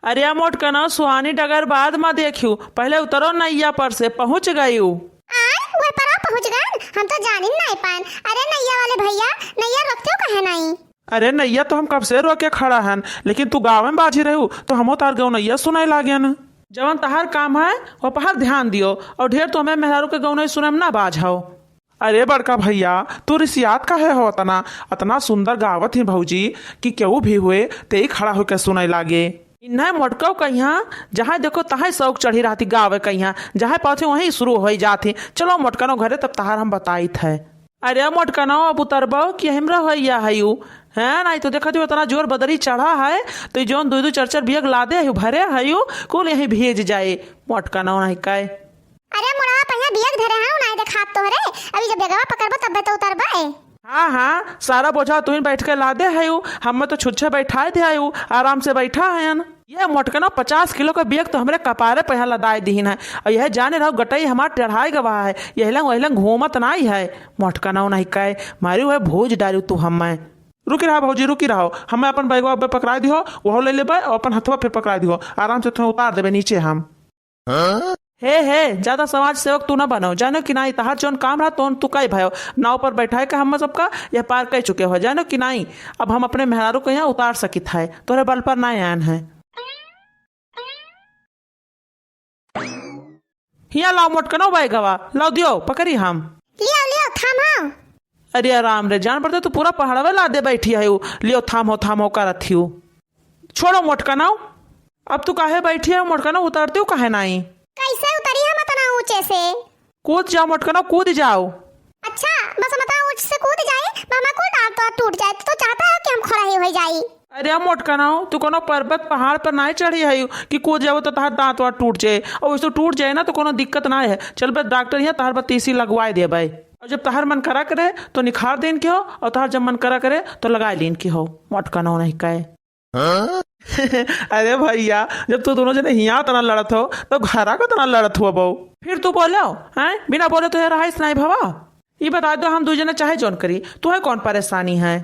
अरे मोटकनो सुहानी डगर बाद में देखियो, पहले उतरो नैया पर से पहुँच गई। वह परा पहुंच गए, हम तो जान ही नहीं पान। अरे नैया वाले भैया, नैया रखते हो कहे नहीं? अरे नैया तो हम कब से रोके खड़ा हन, लेकिन तू गाँव में बाजी रहू तो हम तार गौ नैया सुनाई लागे न। जवन तहार काम है वो पहाड़ ध्यान दियो, और ढेर तो हमें मेहरारू के गौ नहीं सुने ना बाझाओ। अरे बड़का भैया तू रिसियात काहे हो, अतना अतना सुंदर गावत ही भौजी कि केहू भी हुए ते ही खड़ा होकर सुनाई लागे। इन्हें मोटको कहिया जहाँ देखो तहाँ शौक चढ़ी रहती गावे कहिया, जहाँ पहुँचे वहीं शुरू हो जाती। चलो मोटकनो घरे तब तहार हम बताई थे। अरे मोटकनो अब उतरबो कि हमरा भैया हयू है नहीं तो देखा जो इतना जोर बदरी चढ़ा है तो जो दो दो चार चार बियग लादे है भरे हयू कुल यही भेज जाए। मोटकनो नहीं कहे अरे मुड़ा पहिया बियग धरे हैं नहीं देखा तो रे, अभी जब बेगवा पकड़बो तब तो उतरबे। हाँ हाँ सारा बोझा तुम बैठ के लादे हयू, हम तो छुच्छे बैठाए थे आयु आराम से बैठा है। ये मोटकनो 50 किलो का बेग तो हमरे कपारे पे लदाए दीन है, और यह जाने रहो गटई हमार टेढ़ाई गवा है, यह लंग वही लंग घूमत नहीं है। मोटकनो नहीं कहे मारी हुए भोज डालू तू हमें। रुकी रहा भौजी रुकी रहो, हमें अपन बैगवा पकड़ा दिहो, वह ले लेबे और अपन हथवा फिर पकड़ा दिहो, आराम से तुम्हें उतार देवे नीचे हम। हे ज्यादा समाज सेवक तू न बनो, जानो कि नहीं तहार जोन काम रहा तो तू कई भयो नाव पर बैठाए का हम सबका यह पार कर चुके हो, जानो कि नहीं। अब हम अपने मेहरारू को यहाँ उतार सकित है, तोरे बल पर नहीं आन है। हिया लाओ मोटकनो बैगवा लाओ दियो पकड़ी हम। लियो लियो थामो। अरे आराम रे जान पड़ते तू पूरा पहाड़वे लादे बैठी है, लियो थामो कर रखी। छोड़ो मोटकनो, अब तू काहे बैठी है मोटकनो, उतारती हूँ काहे नहीं। कैसे उतरी हम इतना ऊंचे से? कूद जाओ मोटकनो कूद जाओ। अच्छा बस हम इतना ऊंचे से कूद जाए मामा को डांट तो टूट जाए तो चाहता है कि हम खड़ा ही हो जाए। अरे मोटकनो तू कोनो पर्वत पहाड़ पर नहीं चढ़ी है कि कूद जाओ तो तहार दांत वाट टूट जाए, और वैसे टूट जाए ना तो कोनो दिक्कत ना है। चल बे डॉक्टर यहाँ तहार बत्तीसी लगवाए दे भाई, और जब तहार मन करा करे तो निखार देन के हो, और तहार जब मन करा करे तो लगाए लेन की हो। मोटकनो नहीं कहे अरे भैया जब तू दोनों जने हिया तना लड़त हो तो घरा को तना लड़त हुआ बहु, फिर तू बोलो हैं बिना बोले तो यार हाइस नहीं भवा। ये बता दो हम दो जने चाहे जोन करी, तुम्हें कौन परेशानी है?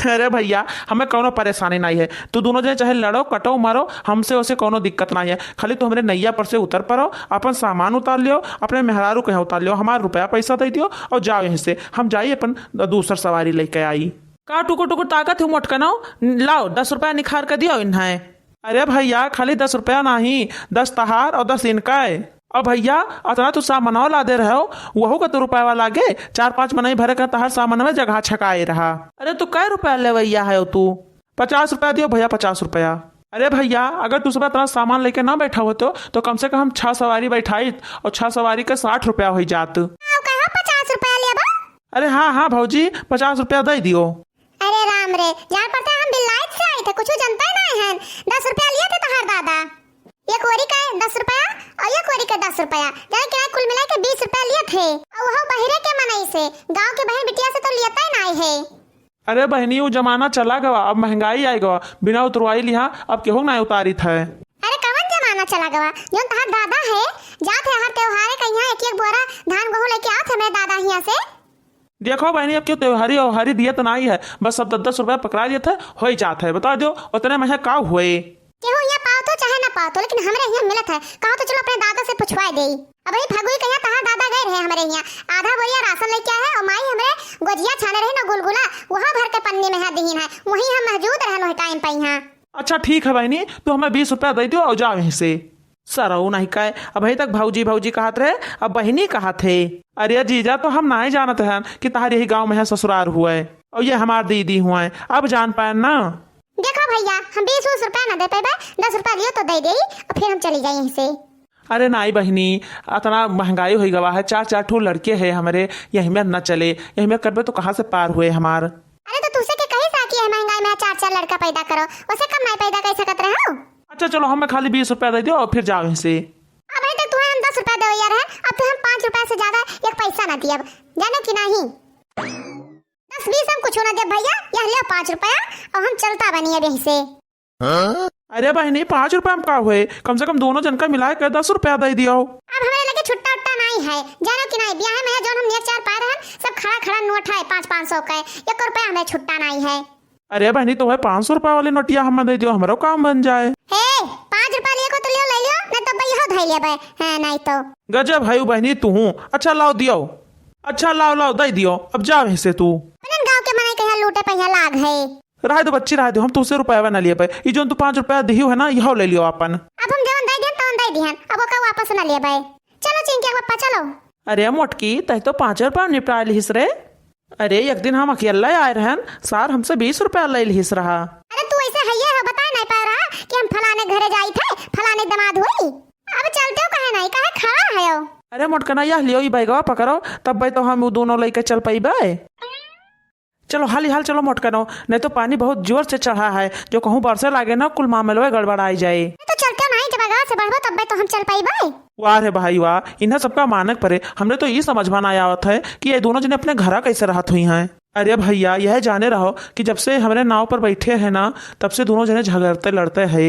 अरे भैया हमें कोनो परेशानी नहीं है, तू दोनों जने चाहे लड़ो कटो मारो, हमसे उसे कोनो दिक्कत नहीं है। खाली तू हमारे नैया पर से उतर पड़ो, अपन सामान उतार लियो, अपने मेहरारू के यहाँ उतार लियो, हमारा रुपया पैसा दे दियो और जाओ यहाँ से। हम जाइए अपन दूसर सवारी लेके आई। का टुकुर टुकुर ताकत है मोटकनो, लाओ 10 रुपया निखार कर दियो इन्हें। अरे भैया खाली 10 रुपया नहीं, 10 तहार और 10 इनका है। और भैया अतना तू सामानवा ला दे रहे हो, वहू का तो रुपया वाला लागे, 4-5 मनाई भरे का तहार सामान में जगह छकाए रहा। अरे तू कै रुपया ले भैया है तू? 50 रुपया दियो भैया 50 रुपया। अरे भैया अगर तू सुबह तरह सामान लेके ना बैठा हो तो कम से कम हम 6 सवारी बैठाई और 6 सवारी का 60 रुपया हो जात। 50 रुपया लेबा? अरे हाँ भौजी 50 रुपया दे दियो। अरे राम रे जान पड़ता हम बिलायत से आए थे, कुछ जानता ही नहीं है। 10 रुपया लिए थे तहार दादा, एक कोरी का 10 रुपया और एक कोरी का 10 रुपया, जाने क्या कुल मिला के 20 रुपया लिए थे। और वह बहिरे के मनई से, गांव के बहन बिटिया से तो लियता ही नहीं है। अरे बहनी वो जमाना चला गवा, अब महंगाई आई गवा, बिना उतरवाई लिहा अब केहू ना उतारी थे। अरे कवन जमाना चला गवा, जो तहार दादा है जात है हर त्योहारे के यहाँ एक बोरा धान गेहूं लेके आत है मेरे दादा यहाँ से। देखो बहनी अब क्यों त्योहारी और हरी दिए तो नहीं है, बस सब 10-10 रुपया पकड़ा दिए थे हो ही जाता है। बता दो उतने में का हुए केहू यहाँ पाओ तो चाहे ना पाओ तो, लेकिन हमारे यहाँ मिलत है। कहो तो चलो अपने दादा से पूछवा दे। अब वही फगुई कहिया तहार दादा गए रहे हमारे यहाँ, आधा बोरिया राशन लेके आए और माई हमरे गोजिया छाने रही ना गुलगुला, वहाँ भर के पन्नी में है दीन है, वहीं हम मौजूद रहनो टाइम पे यहाँ। अच्छा ठीक है बहनी तू हमें 20 रुपया दे दियो और जाओ यहीं से। सरऊ नहीं कहे अब अभी तक भौजी कहत रहे, अब बहनी कहा थे। अरे जीजा तो हम नहीं जानते हैं कि तहार यही गाँव में है ससुराल हुआ है और ये हमार दीदी हुआ है, अब जान पाए ना। देखो भैया हम 20 रुपया ना दे पाए, 10 रुपया लियो तो दे दे और फिर हम चली जाए यहीं से। अरे नहीं बहनी इतना महंगाई हो गवा है, 4-4 ठो लड़के है हमारे, यहीं में न चले, यहीं में करबे तो कहाँ से पार हुए हमार। अरे तो तुझसे के कहीं साकी है महंगाई में 4-4 लड़का पैदा करो, उसे कम नहीं पैदा कर सकत रहे हो। अच्छा चलो हमें खाली 20 रुपया दे दियो और फिर जाओ यहीं से। अब अभी तक तुम्हें हम 10 रुपया दे यार है, अब तो हम 5 रुपया से ज्यादा एक पैसा ना दिया, जाने की नहीं। 10-20 हम कुछ ना दे भैया, यह ले 5 रुपया और हम चलता बनी अब यहीं से। अरे बहनी 5 रुपया में का हुए, कम से कम दोनों जन का मिला कर 10 रुपया दे दियो। अब हमारे लगे छुट्टा उट्टा नहीं है, जानो कि नहीं, ब्याह में है जो हम नेक चार पा रहे हैं सब खड़ा नोट है 500-500 का, 1 रुपया हमें छुट्टा नहीं है। अरे बहनी तो है 500 रुपया वाली नोटिया हमें दे दियो, हमारा काम बन जाए। 5 धै लेबै है नहीं तो। गजब भाई बहनी तू हूँ। अच्छा लाओ दियो, अच्छा लाओ लाओ दे दियो। अब जा वहीं से तू। अपन गांव के मने कहिया लूटे पहिया लाग है। रह दो बच्ची, रह दो, हम तुझसे रुपया ना लिए ये जो तू 5 रुपया दियो है ना, यह ले लियो अपन। अब हम जवन दे दिहन तवन दे दिहन, अब ओका वापस ना लेबै। चलो चिंकी पप्पा चलो। अरे मोटकी तय तो 5 रुपया निपटा लिहिस रे। अरे एक दिन हम अकेला आए रहन, सार हमसे 20 रुपया ले लिहिस रहा। अरे तू ऐसे हइये हो, बता नहीं पा रहा कि हम फलाने घरे जाई थे, फलाने दामाद हुई। अब चलते हो कहे नहीं, कहे खड़ा है हो। अरे मोटकना यह लियो, बैगवा पकड़ो, तब भाई तो हम दोनों लेके चल पाइबे। चलो हाली हाल चलो मोटकनो, नहीं तो पानी बहुत जोर से चढ़ा है, जो कहूँ बरसे लागे ना कुल मामले गड़बड़ाई जाए। तो चलते नहीं, जब आगाह से बढ़बो तब तो हम चल पाइबे। वाह रे भाई वाह, इन्हें सबका मानक परे। हमने तो ये समझ में आया आवत है कि ये दोनों जने अपने घर कैसे रहत हुई हैं। अरे भैया यह जाने रहो कि जब से हमारे नाव पर बैठे हैं ना, तब से दोनों जने झगड़ते लड़ते है।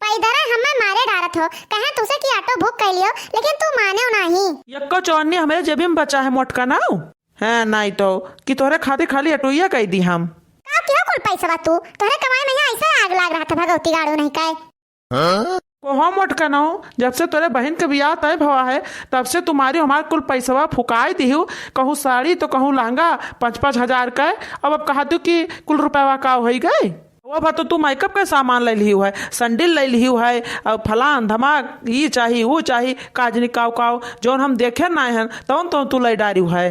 पैदरा हमें मारे डारत हो, कहे तुसे कि ऑटो बुक कर लियो, लेकिन तू माने नहीं। यक्को चौन्नी हमारे जेबी में बचा है मोटका ना है नहीं तो कि तोहरे खातिर खाली अटोइया कह दी हम। का क्यों कुल पैसा तू तोहरे कमाई में यहाँ ऐसा आग लाग रहा था, भगवती गाड़ू नहीं कहे। को मोटका ना जब से तोरे बहन के ब्याह तय भवा है, तब से तुम्हारी हमारे कुल पैसा फुकाई दी हूँ। कहूँ साड़ी तो कहूँ लहंगा 5-5 हजार का। अब कहा तू कि कुल रुपया का हो गए। वो तो तू मेकअप का सामान ले ली है, सैंडल ले ली है, और फलान धमाक ये चाहिए वो चाहिए, काजनी काव काव जो हम देखे ना है तो तू ले डारी है।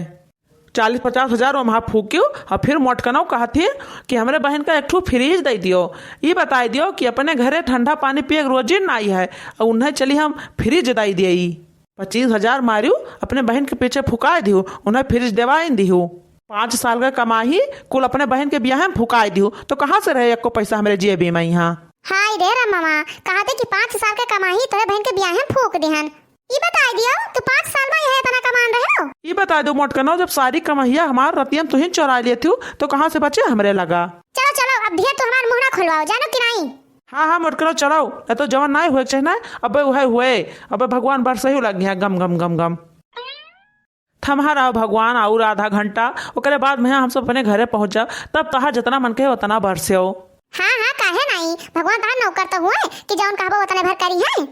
40-50 हजार वहाँ फूक्यू और फिर मोटकनौ कहती कि हमारे बहन का एक ठू फ्रिज दे दियो। ये बताई दियो कि अपने घरे ठंडा पानी पिए रोजी ना आई है, और उन्हें चली हम फ्रिज दे दिए। 25 हजार मारियो अपने बहन के पीछे फुका दियो, उन्हें फ्रिज देवाई दियो। 5 साल का कमाही कुल अपने बहन के ब्याह में फुका दियो, तो कहाँ से रहे एको पैसा हमारे जेबी में यहाँ। हाय रे मामा, कहते कि 5 साल का कमाही तोरे बहन के ब्याह में फूक दिहन। ये बता दियो तू 5 साल में यह इतना कमान रहे हो। ये बता दो मोटकनो, जब सारी कमाइया हमार रतियम तुहिन चुरा लिए थी, तो कहाँ से बचे हमरे लगा। चलो चलो अब ढेर तो हमारा मुंह ना खुलवाओ, जानो कि नहीं। हाँ हाँ मोटकनो चलो, नहीं तो जवन ना हुए चाहिए ना, अब वह हुए, अब भगवान बरस ही लग गया गम गम गम गम। थमा रहा भगवान और आधा घंटा, ओकरे बाद में हम सब अपने घरे पहुंच जाओ, तब तहा जितना मन के उतना बरसे हो। हाँ हाँ काहे नहीं, भगवान तहां नौकर तो हुए कि जौन कहबो उतने भर करी है।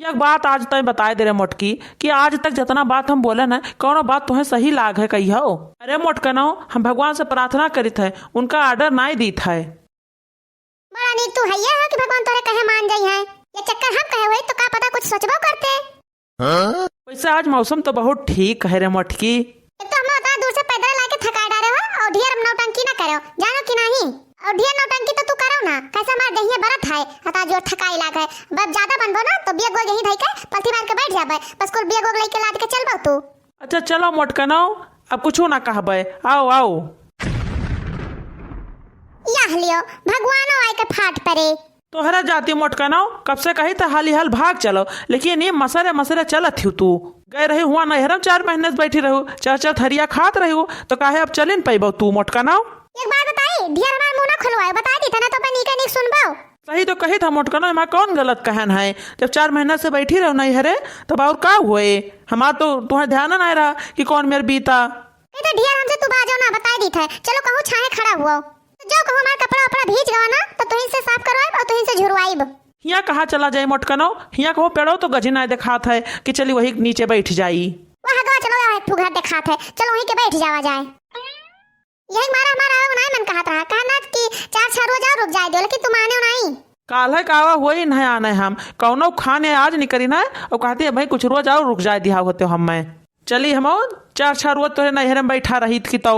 एक बात आज तक बताए दे रहे मोटकी कि आज तक जितना बात हम बोले ना, कौन बात तुम्हें सही लाग है कही हो। अरे मोटकनो, हम भगवान से प्रार्थना करी थे, उनका ऑर्डर ना दी था। बड़ा नीक तू है ये कि भगवान तोरे कहे मान जाई है। ये चक्कर हम कहे हुए तो का पता कुछ सोचबो करते। वैसे आज मौसम तो बहुत ठीक है रे मोटकी। एक तो हम उतना दूर से पैदल लाके थका डारे हो, और ढेर नौटंकी ना करो, जानो कि नहीं। और ढेर नौटंकी तो तू करो ना, कैसे हमार देहिए बरत है, हता जो थकाई लाग है। बब ज्यादा बनबो ना तो बिया गोग यही धई के पलथी मार के बैठ जाबे, बस कुल बिया गोग लेके लाद के चलबो तू। अच्छा चलो मोटकनो, अब कुछ ना कहबे, आओ आओ। यह लियो भगवानो आए के फाट परे। तोहरा जाती मोटकनो, कब से कही था हाली हाल भाग चलो, लेकिन ये मसरे मसरे चलत थी। तू गए रही हुआ नहरम 4 महीने से बैठी रहू, 4 थरिया खात रही, तो काहे अब चलिन पैबो तू मोटकनो। एक बात बताई, ढेर हमार मुंह ना खुलवाए, बता दी था ना तो अपन नीके नीक सुनबो। सही तो कही था मोटकनो, हमारा कौन गलत कहन है। जब 4 महीना से बैठी रहो नहीं हरे, तब और का हुए। हमारा तो तुम्हें ध्यान ना रहा कि कौन मेरे बीता। ये तो ढेर हमसे तू बाजो ना, बता दी था। चलो कहूँ छाए खड़ा हुआ, तो जो कहूँ हमारा कपड़ा उपड़ा भीज गवा ना, तो तुहिन से साफ करवाइब और तुहिन से झुरवाइब। यहाँ कहाँ चला जाए मोटकनो, यहाँ कहो पेड़ो तो गजी ना दिखात है कि चली वही नीचे बैठ जाई। वहाँ गवा चलो, एक घर दिखात है, चलो वहीं के बैठ जावा जाए। यही मारा हमारा नहीं मन कहत रहा, कहना कि 4-6 रोज और रुक जाए दो, लेकिन तुम आने नहीं। काल है कावा हुई नहीं आने हम कौनो खाने आज नहीं करी ना, और कहती है भाई कुछ रोज और रुक जाए दिया होते हम। मैं चली हम 4-6 रोज तोरे नहर में बैठा रही थी। तो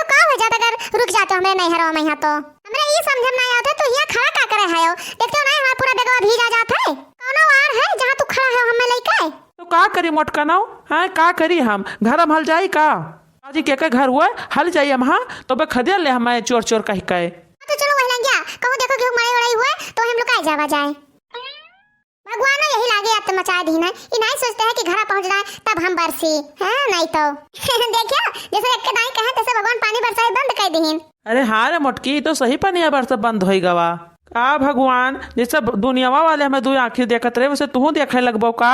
का हो जाता अगर रुक जाते हमें नहरों में। यहाँ तो हमें ये समझ में आता तो यहाँ खड़ा का करे है, देखते हो ना हमारा पूरा बेगवा भीग आ जाता है। कौनो आर है जहाँ तू खड़ा है हमें लेके। तो का करी मोटकनो, हाँ का करी हम घर हम हल जाई का आजी के घर हुआ हल जाइए हम, हाँ तो बे खदिया ले हमें चोर चोर कह के। तो चलो वही लग गया, कहूँ देखो कि मरे वड़े हुए तो हम लोग का जावा जाए। भगवान ने यही लागे अब तो मचा दी ना, ये नहीं सोचते हैं कि घर पहुंच जाए तब हम बरसी है नहीं तो। देखियो जैसे एक के दाई कहे तैसे भगवान पानी बरसाए बंद कर दीन। अरे हाँ रे मोटकी, तो सही पानी बरसा बंद हो गवा का भगवान। जैसे दुनियावा वाले हमें 2 आँखें देखत रहे, वैसे तू देखे लगबो का।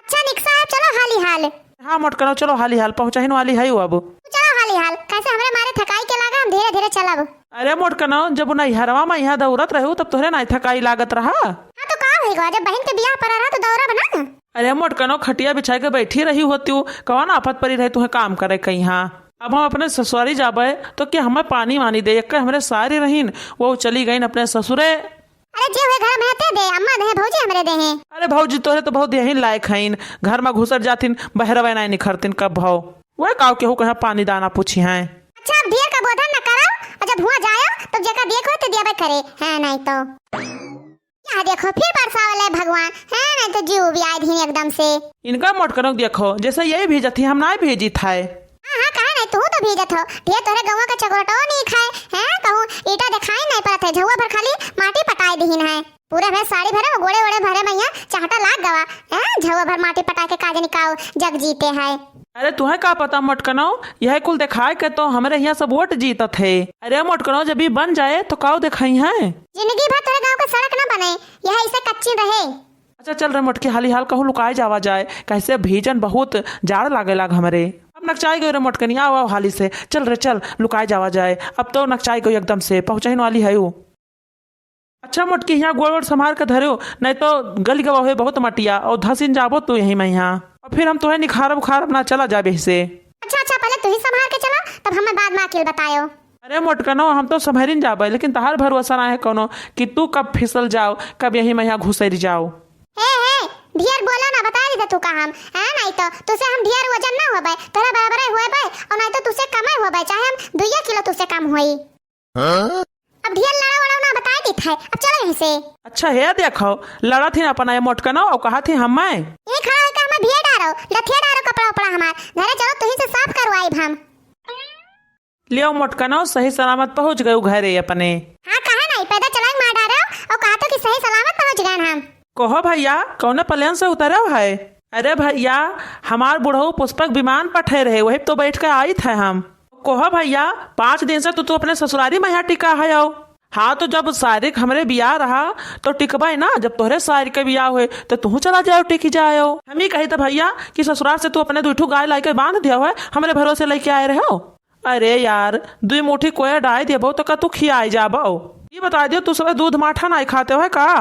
अच्छा निक्सा चलो हाली हाल। हाँ मोटकनो चलो हाली हाल, पहुँचाहिन वाली है अब। चलो हाली हाल, कैसे हमारे मारे थकाई के लागा, हम धीरे धीरे चलब। अरे मोटकनो, जब नैहरवा में यहाँ दौड़त रहे तब तोहरे नहीं थकाई लागत रहा। हाँ तो का रही गो, जब बहन के बियाह पर रहा तो दौरा बना। अरे मोटकनो खटिया बिछा के बैठी रही होती हूँ, कौन आफत पड़ी रहे तुम्हें काम करे कहीं। हाँ अब हम अपने ससुरारी जाबे तो क्या हमें पानी वानी दे, एक हमरे सारी रहीन वो चली गई अपने ससुरे। अरे जे हुए घर में हते दे, अम्मा दे भौजी हमरे दे हैं। अरे भौजी तोहरे तो बहुत यही लायक हईन, घर में घुसर जातिन बहरवा नहीं निखरतिन कब भाव वह काव केहू कहा पानी दाना पूछी हैं। अच्छा अब ढेर का बोधन न करो, और जब हुआ जायो तब जगह देखो तो दिया करे है, नहीं तो यहाँ देखो फिर बरसावले भगवान है, नहीं तो जीव भी आए धी एकदम से। इनका मोटकनो देखो जैसे यही भेजी थी हम ना भेजी था। हाँ कहे नहीं तू तो भेजत हो, ढेर तोरे गवा का चगोटो नहीं खाए हैं, कहूँ ईटा दिखाई नहीं पड़त है, झुआ भर खाली माटी पटाई दीन है, पूरे भर साड़ी भरे गोड़े ओड़े भरे मैया चाहता लाग गवा है, झुआ भर माटी पटा के काज निकाओ जग जीते है। अरे तुम्हें का पता मोटकनो, यह कुल दिखाए के तो हमारे यहाँ सब वोट जीतत है। अरे मोटकनो जब ये बन जाए तो काव दिखाई है, जिंदगी भर तोरे गाँव का सड़क न बने, यह इसे कच्ची रहे। अच्छा चल रहे मोटकी हाली हाल कहूँ लुकाए जावा जाए, कैसे भीजन बहुत जाड़ लागे लाग हमरे। अब नकचाई गई रे मोटकनी, आओ हाली से चल रे चल लुकाए जावा जाए, अब तो नकचाई गई एकदम से पहुंचाइन वाली है वो। अच्छा मोटकी यहाँ गोड़ वोड़ संभाल के धरो, नहीं तो गली गवा हुए बहुत मटिया और धसिन जाबो तू यही मैं यहाँ, और फिर हम तुम्हें निखार बुखार अपना चला जाबे से। अच्छा अच्छा पहले तू ही संभाल के चलो, तब हमें बाद में अकेले बतायो। अरे मोटकनो हम तो संभरिन जाबे, लेकिन तहार भरोसा ना है कोनो कि तू कब फिसल जाओ कब यही मैं यहाँ घुसर जाओ। हे ढेर बोलो ना, बता दी तू का हम है, नहीं तो तुझसे हम ढेर वजन ना होबे, तोरा बराबर होबे, और नहीं तो तुझसे कम होबे, चाहे हम 2 किलो तुझसे कम होई। अब ढेर लड़ा वड़ा ना बता दी था, अब चलो यहीं से। अच्छा है देखो लड़ा थी अपन ये मोटकनो और कहा थी हम मैं ये खड़ा होकर हमें भिया डारो लथिया डारो कपड़ा उपड़ा हमार घरे, चलो तुही से साफ करवाई हम। लियो मोटकनो सही सलामत पहुंच गए घरे अपने। हाँ कहा नहीं पैदल चलाएंगे मार डारो, और कहा तो कि सही सलामत पहुंच गए हम। कहो भैया कौन प्लेन से उतरे है? अरे भैया हमार बुढ़ऊ पुष्पक विमान पर ठहरे रहे, वही तो बैठ कर आई थे हम। कहो भैया 5 दिन से तू अपने ससुरारी में यहाँ टिका है। हाँ तो जब सारिक हमरे बियाह रहा तो टिकबा ना, जब तोहरे सारिक के बियाह हुए तो तू चला जाओ टिकी जाओ। हम ही कही था भैया कि ससुराल से तू अपने 2 गाय लाके बांध दिया है, हमरे भरोसे लेके आए रहे हो। अरे यार 2 मुट्ठी कोया डाय देबो तो का तू खियाई जाबो। ये बता दियो तू सब दूध माठा नहीं खाते हो का?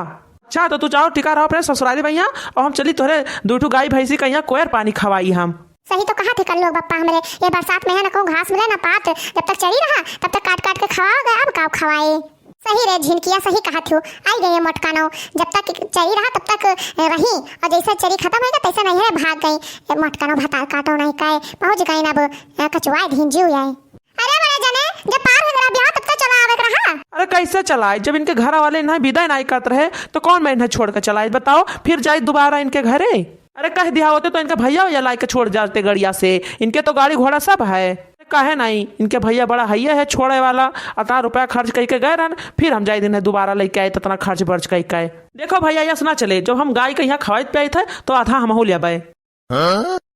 अच्छा तो तू जाओ टिका रहो अपने ससुराली भैया, और हम चली तोहरे 2 गाय भैंसी कहीं कोयर पानी खवाई हम। सही तो कहा थे कर लोग बप्पा हमरे, ये बरसात में है ना कहूँ घास मिले ना पात, जब तक चरी रहा तब तक काट काट के खवाओगे, अब काव खवाए। सही रे झिनकिया सही कहा थी, आई गई मोटकानो, जब तक चरी रहा तब तक रही, और जैसे चरी खत्म हो गया तैसे नहीं है भाग गई मोटकानो, भतार काटो नहीं कहे पहुंच गई ना, अब कचुआई धीन जीव आए। अरे बड़े जने जब पार हो गया ब्याह तब तक चला आवे रहा। अरे कैसे चलाए, जब इनके घर वाले इन्हें विदाई नहीं करते रहे तो कौन मैं इन्हें छोड़ कर चलाए बताओ, फिर जाए दोबारा इनके घरे। अरे कह दिया होते तो इनके भैया या लाई के छोड़ जाते गड़िया से, इनके तो गाड़ी घोड़ा सब है। कहे नहीं इनके भैया बड़ा हैया है छोड़े वाला, 18 रुपया खर्च करके गए रहन, फिर हम जाए दिन दोबारा लेके आए, इतना खर्च बर्च करके। देखो भैया यस ना चले, जब हम गाय के यहाँ खवाई पे आए थे तो आधा हम ले आए।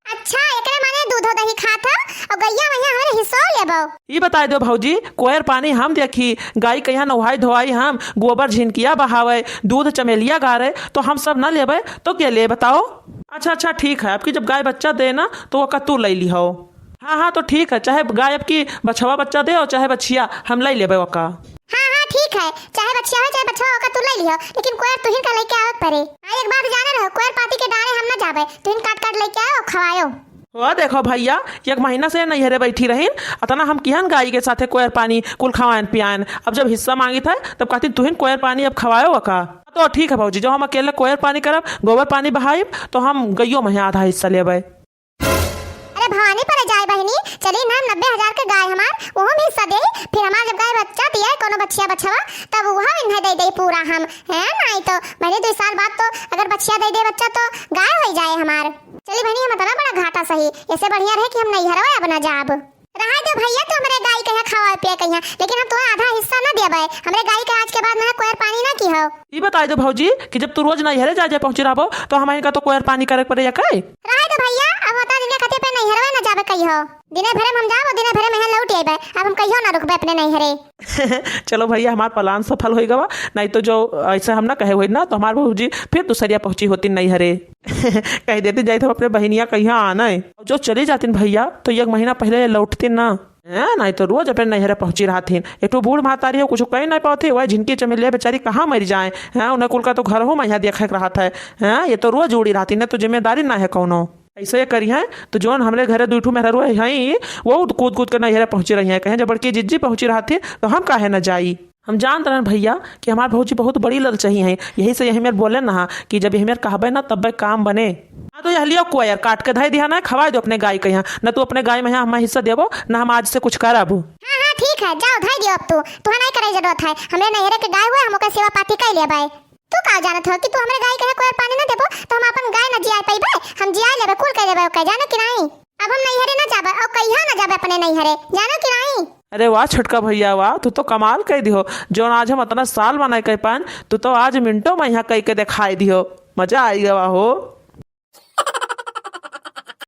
अच्छा एकरे माने दूध दही खाता और गैया वहिया हमारे हिस्सा लेबो। ये बता दो भौजी कोयर पानी हम देखी, गाय के यहाँ नहाई धोवाई हम, गोबर झिनकिया बहावे, दूध चमेलिया गारे, तो हम सब ना लेबे तो क्या ले बताओ? अच्छा ठीक है, आपकी जब गाय बच्चा दे ना तो वो का तू ले ली हो। हाँ तो ठीक है, चाहे गाय आपकी बछवा बच्चा दे और चाहे बछिया हम ले लेबे वो का। हाँ ठीक है, चाहे बच्चिया हो चाहे बच्चा हो का तू ले लियो, लेकिन कोयर तुहिन का लेके आवत परे। एक बार जाने रहो कोयर पाती के डाले हम ना जाबे, तुहिन काट लेके आओ खवायो। वो देखो भैया 1 महीना से नैहरे बैठी रही, अतना हम किहन गाय के साथे कोयर पानी कुल खवाएन पियान, अब जब हिस्सा मांगी था तब कहती तुहिन कोयर पानी अब खवायो का। तो ठीक है भौजी, जो हम अकेले कोयर पानी करब गोबर पानी बहाइब तो हम गैयो में आधा हिस्सा लेबे। अरे भवानी पर जाए बहनी चली ना 90,000 के गाय हमार वो हम हिस्सा दे, फिर हमार जब गाय बच्चा दिया कोनो बच्चिया बछवा तब वो हम इन्हें दे पूरा हम है, नहीं तो मैंने 2 साल बाद तो अगर बच्चिया दे बच्चा तो गाय हो जाए हमार। चली बहनी हम इतना बड़ा घाटा सही, ऐसे बढ़िया रहे कि हम नहीं हरवा अपना जाब रहा दो भैया, तो हमारे गाय कहीं खावा पिया कहीं, लेकिन हम तुम्हें आधा हिस्सा ना देबे, हमारे गाय के आज के बाद ना कोयर पानी ना की हो। ये बता दो भौजी कि जब तू रोज नैहरे जा पहुंची रहो तो हमारे का तो कोयर पानी करे पड़े कई रहा दो भैया, अब बता दिन के पे नहीं हरवा ना जाबे कहीं हो, दिने भरे हम जाबो दिने भरे में लौट आबे, अब हम कहियो ना रुकबे अपने नैहरे। चलो भैया हमारा प्लान सफल हो गवा, नहीं तो जो ऐसा हम ना कहे हुए ना तो हमारे भौजी फिर दूसरिया पहुंची होती नैहरे। कह देती जाए थे अपने बहनिया कहीं आना है, जो चली जाती भैया तो 1 महीना पहले लौटती ना। नहीं तो रोज अपने नैहरे पहुंची रहथिन। एक तो बूढ़ महतारी हो, कुछ कही नहीं पाते, वह झिनकी चमेलिया बेचारी कहाँ मर जाए हैं। उन्हें कुल का तो घर हो मैं देखे रहा था हैं। ये तो रोज उड़ी रहती है, तो जिम्मेदारी ना है कौनो। ऐसे करी है तो जोन हमारे घरे दूठू मेहरा रुआ है वो कूद कूद कर नैहरे पहुंची रही है। कहें जब बड़की जिज्जी पहुंची रहा थी तो हम काहे न जाई। हम जानते रहे भैया कि हमारे भौजी बहुत बड़ी ललचही है, यही से यही मेरे बोले ना कि जब यही मेरे कहबे ना तब काम बने। हाँ तो यह लियो को यार काट के धाई दिया ना, खवा दो अपने गाय के यहाँ, न तू अपने गाय में यहाँ हमारा हिस्सा देवो ना हम आज से कुछ करब। हाँ हाँ ठीक है, जाओ धाई दियो। अब तू नहीं करे जरूरत है, हमरे नैहरे के गाय हुए, हम ओकर सेवा पाती कर ले भाई। तू का जानत हो कि तू हमरे गाय के कोई पानी ना देबो तो हम अपन गाय न जिया पाइबे। हम जिया लेबे कुल कर देबे ओके, जानो कि नहीं। अब हम नैहरे ना जाबे और कहिया ना जाबे अपने नैहरे, जानो कि नहीं। अरे वाह छोटका भैया वाह, तू तो कमाल कह दियो। जो आज हम इतना साल बनाए कह पान, तू तो आज मिनटों में यहाँ कह के दिखाई दियो। मजा आई गवा हो।